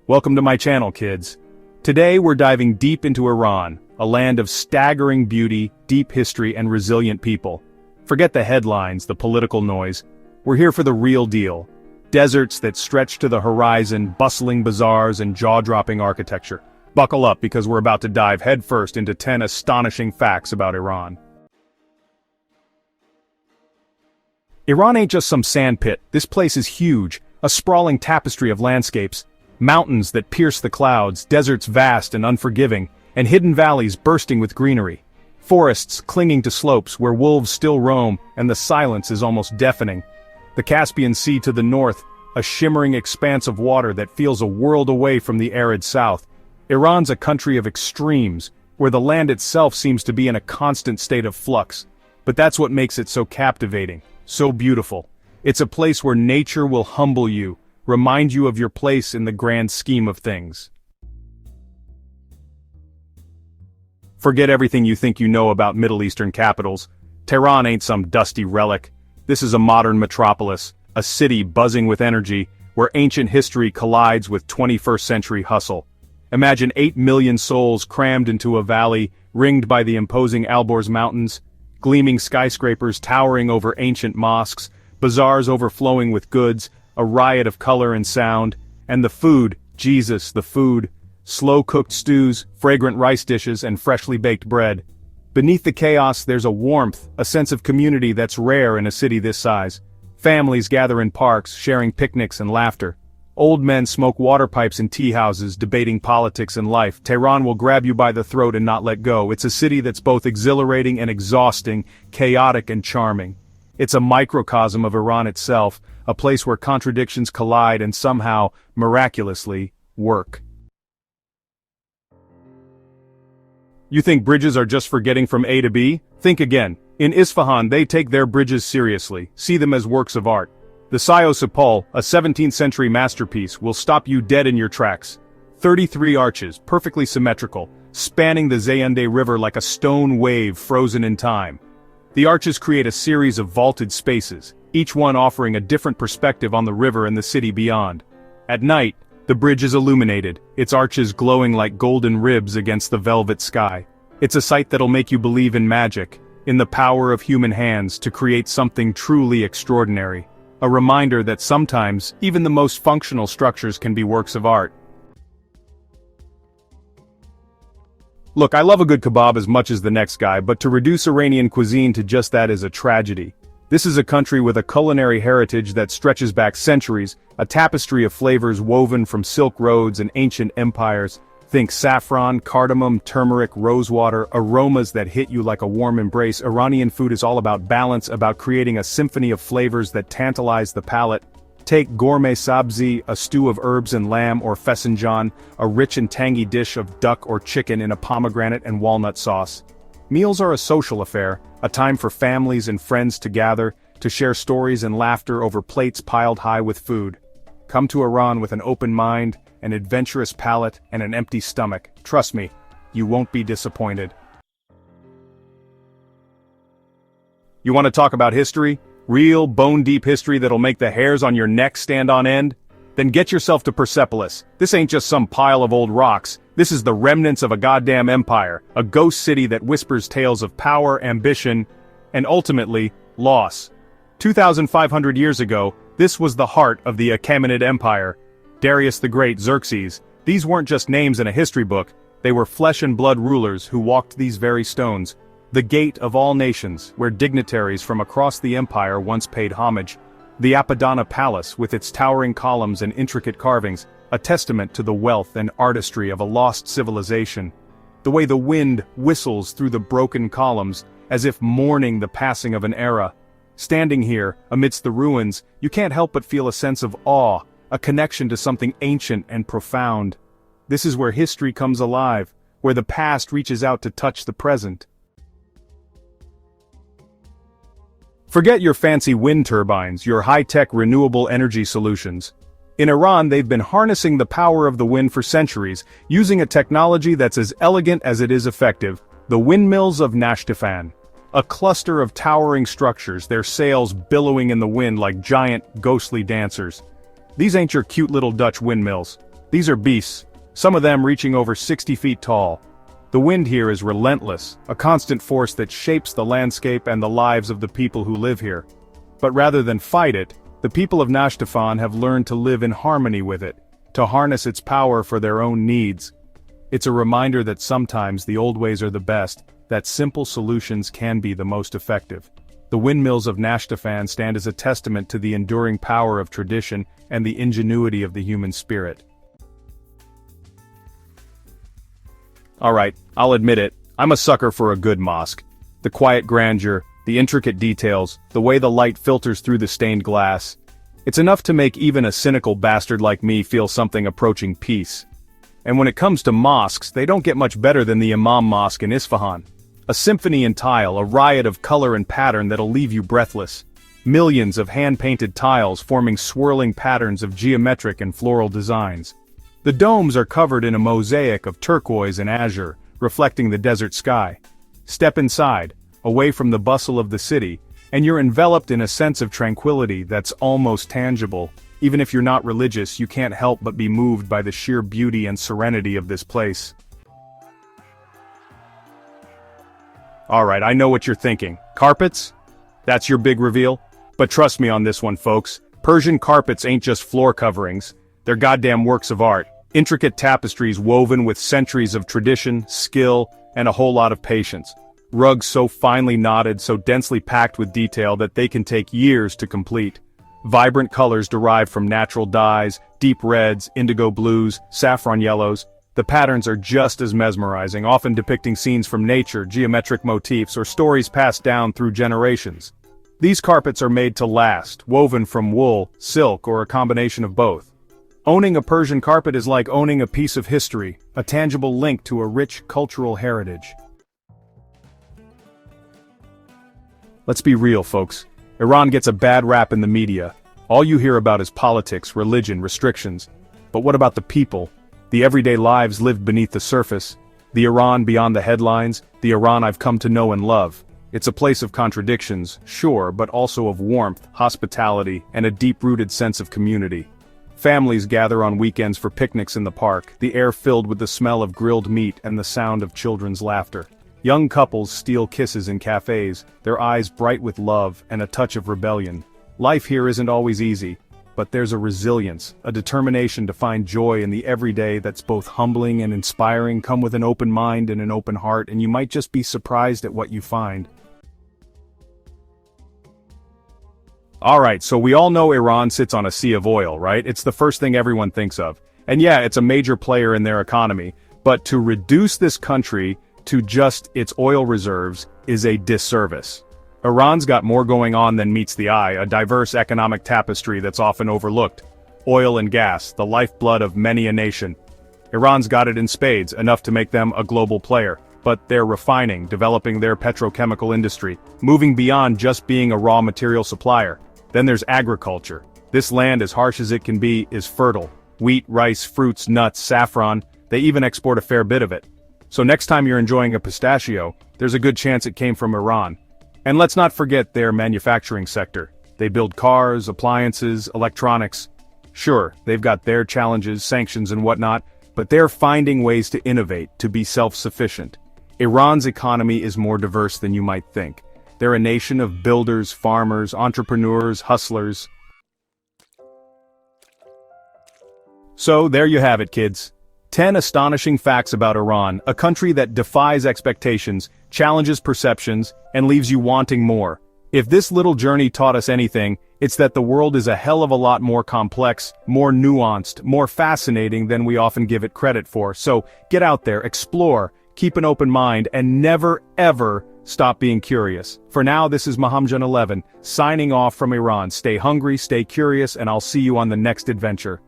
Welcome to my channel, kids. Today we're diving deep into Iran, a land of staggering beauty, deep history, and resilient people. Forget the headlines, the political noise. We're here for the real deal. Deserts that stretch to the horizon, bustling bazaars, and jaw-dropping architecture. Buckle up because we're about to dive headfirst into 10 astonishing facts about Iran. Iran ain't just some sandpit. This place is huge, a sprawling tapestry of landscapes. Mountains that pierce the clouds, deserts vast and unforgiving, and hidden valleys bursting with greenery. Forests clinging to slopes where wolves still roam, and the silence is almost deafening. The Caspian Sea to the north, a shimmering expanse of water that feels a world away from the arid south. Iran's a country of extremes, where the land itself seems to be in a constant state of flux. But that's what makes it so captivating, so beautiful. It's a place where nature will humble you, remind you of your place in the grand scheme of things. Forget everything you think you know about Middle Eastern capitals. Tehran ain't some dusty relic. This is a modern metropolis, a city buzzing with energy, where ancient history collides with 21st century hustle. Imagine 8 million souls crammed into a valley, ringed by the imposing Alborz Mountains, gleaming skyscrapers towering over ancient mosques, bazaars overflowing with goods, a riot of color and sound, and the food, Jesus, the food, slow-cooked stews, fragrant rice dishes, and freshly baked bread. Beneath the chaos there's a warmth, a sense of community that's rare in a city this size. Families gather in parks, sharing picnics and laughter. Old men smoke water pipes in tea houses, debating politics and life. Tehran will grab you by the throat and not let go. It's a city that's both exhilarating and exhausting, chaotic and charming. It's a microcosm of Iran itself, a place where contradictions collide and somehow, miraculously, work. You think bridges are just for getting from A to B? Think again. In Isfahan they take their bridges seriously, see them as works of art. The Sayos-Sapol, a 17th century masterpiece, will stop you dead in your tracks. 33 arches, perfectly symmetrical, spanning the Zayandeh River like a stone wave frozen in time. The arches create a series of vaulted spaces, each one offering a different perspective on the river and the city beyond. At night, the bridge is illuminated, its arches glowing like golden ribs against the velvet sky. It's a sight that'll make you believe in magic, in the power of human hands to create something truly extraordinary. A reminder that sometimes, even the most functional structures can be works of art. Look, I love a good kebab as much as the next guy, but to reduce Iranian cuisine to just that is a tragedy. This is a country with a culinary heritage that stretches back centuries, a tapestry of flavors woven from silk roads and ancient empires. Think saffron, cardamom, turmeric, rosewater, aromas that hit you like a warm embrace. Iranian food is all about balance, about creating a symphony of flavors that tantalize the palate. Take gourmet sabzi, a stew of herbs and lamb, or fesanjan, a rich and tangy dish of duck or chicken in a pomegranate and walnut sauce. Meals are a social affair, a time for families and friends to gather, to share stories and laughter over plates piled high with food. Come to Iran with an open mind, an adventurous palate, and an empty stomach. Trust me, you won't be disappointed. You want to talk about history? Real, bone-deep history that'll make the hairs on your neck stand on end? Then get yourself to Persepolis. This ain't just some pile of old rocks. This is the remnants of a goddamn empire, a ghost city that whispers tales of power, ambition, and ultimately, loss. 2,500 years ago, this was the heart of the Achaemenid Empire. Darius the Great, Xerxes, these weren't just names in a history book, they were flesh and blood rulers who walked these very stones. The gate of all nations, where dignitaries from across the empire once paid homage. The Apadana Palace, with its towering columns and intricate carvings, a testament to the wealth and artistry of a lost civilization. The way the wind whistles through the broken columns, as if mourning the passing of an era. Standing here, amidst the ruins, you can't help but feel a sense of awe, a connection to something ancient and profound. This is where history comes alive, where the past reaches out to touch the present. Forget your fancy wind turbines, your high-tech renewable energy solutions. In Iran they've been harnessing the power of the wind for centuries, using a technology that's as elegant as it is effective, the windmills of Nashtifan. A cluster of towering structures, their sails billowing in the wind like giant, ghostly dancers. These ain't your cute little Dutch windmills. These are beasts, some of them reaching over 60 feet tall. The wind here is relentless, a constant force that shapes the landscape and the lives of the people who live here. But rather than fight it, the people of Nashtifan have learned to live in harmony with it, to harness its power for their own needs. It's a reminder that sometimes the old ways are the best, that simple solutions can be the most effective. The windmills of Nashtifan stand as a testament to the enduring power of tradition and the ingenuity of the human spirit. Alright, I'll admit it, I'm a sucker for a good mosque. The quiet grandeur, the intricate details, the way the light filters through the stained glass. It's enough to make even a cynical bastard like me feel something approaching peace. And when it comes to mosques, they don't get much better than the Imam Mosque in Isfahan. A symphony in tile, a riot of color and pattern that'll leave you breathless. Millions of hand-painted tiles forming swirling patterns of geometric and floral designs. The domes are covered in a mosaic of turquoise and azure, reflecting the desert sky. Step inside, away from the bustle of the city, and you're enveloped in a sense of tranquility that's almost tangible. Even if you're not religious, you can't help but be moved by the sheer beauty and serenity of this place. Alright, I know what you're thinking. Carpets? That's your big reveal? But trust me on this one, folks. Persian carpets ain't just floor coverings. They're goddamn works of art. Intricate tapestries woven with centuries of tradition, skill, and a whole lot of patience. Rugs so finely knotted, so densely packed with detail that they can take years to complete. Vibrant colors derived from natural dyes, deep reds, indigo blues, saffron yellows. The patterns are just as mesmerizing, often depicting scenes from nature, geometric motifs, or stories passed down through generations. These carpets are made to last, woven from wool, silk, or a combination of both. Owning a Persian carpet is like owning a piece of history, a tangible link to a rich cultural heritage. Let's be real, folks. Iran gets a bad rap in the media. All you hear about is politics, religion, restrictions. But what about the people? The everyday lives lived beneath the surface. The Iran beyond the headlines, the Iran I've come to know and love. It's a place of contradictions, sure, but also of warmth, hospitality, and a deep-rooted sense of community. Families gather on weekends for picnics in the park, the air filled with the smell of grilled meat and the sound of children's laughter. Young couples steal kisses in cafes, their eyes bright with love and a touch of rebellion. Life here isn't always easy, but there's a resilience, a determination to find joy in the everyday that's both humbling and inspiring. Come with an open mind and an open heart, and you might just be surprised at what you find. Alright, so we all know Iran sits on a sea of oil, right? It's the first thing everyone thinks of. And yeah, it's a major player in their economy, but to reduce this country to just its oil reserves is a disservice. Iran's got more going on than meets the eye, a diverse economic tapestry that's often overlooked. Oil and gas, the lifeblood of many a nation. Iran's got it in spades, enough to make them a global player. But they're refining, developing their petrochemical industry, moving beyond just being a raw material supplier. Then there's agriculture. This land, as harsh as it can be, is fertile. Wheat, rice, fruits, nuts, saffron, they even export a fair bit of it. So next time you're enjoying a pistachio, there's a good chance it came from Iran. And let's not forget their manufacturing sector. They build cars, appliances, electronics. Sure, they've got their challenges, sanctions and whatnot, but they're finding ways to innovate, to be self-sufficient. Iran's economy is more diverse than you might think. They're a nation of builders, farmers, entrepreneurs, hustlers. So there you have it, kids. 10 astonishing facts about Iran, a country that defies expectations, challenges perceptions, and leaves you wanting more. If this little journey taught us anything, it's that the world is a hell of a lot more complex, more nuanced, more fascinating than we often give it credit for. So get out there, explore, keep an open mind, and never ever stop being curious. For now, this is Mohammed 11, signing off from Iran. Stay hungry, stay curious, and I'll see you on the next adventure.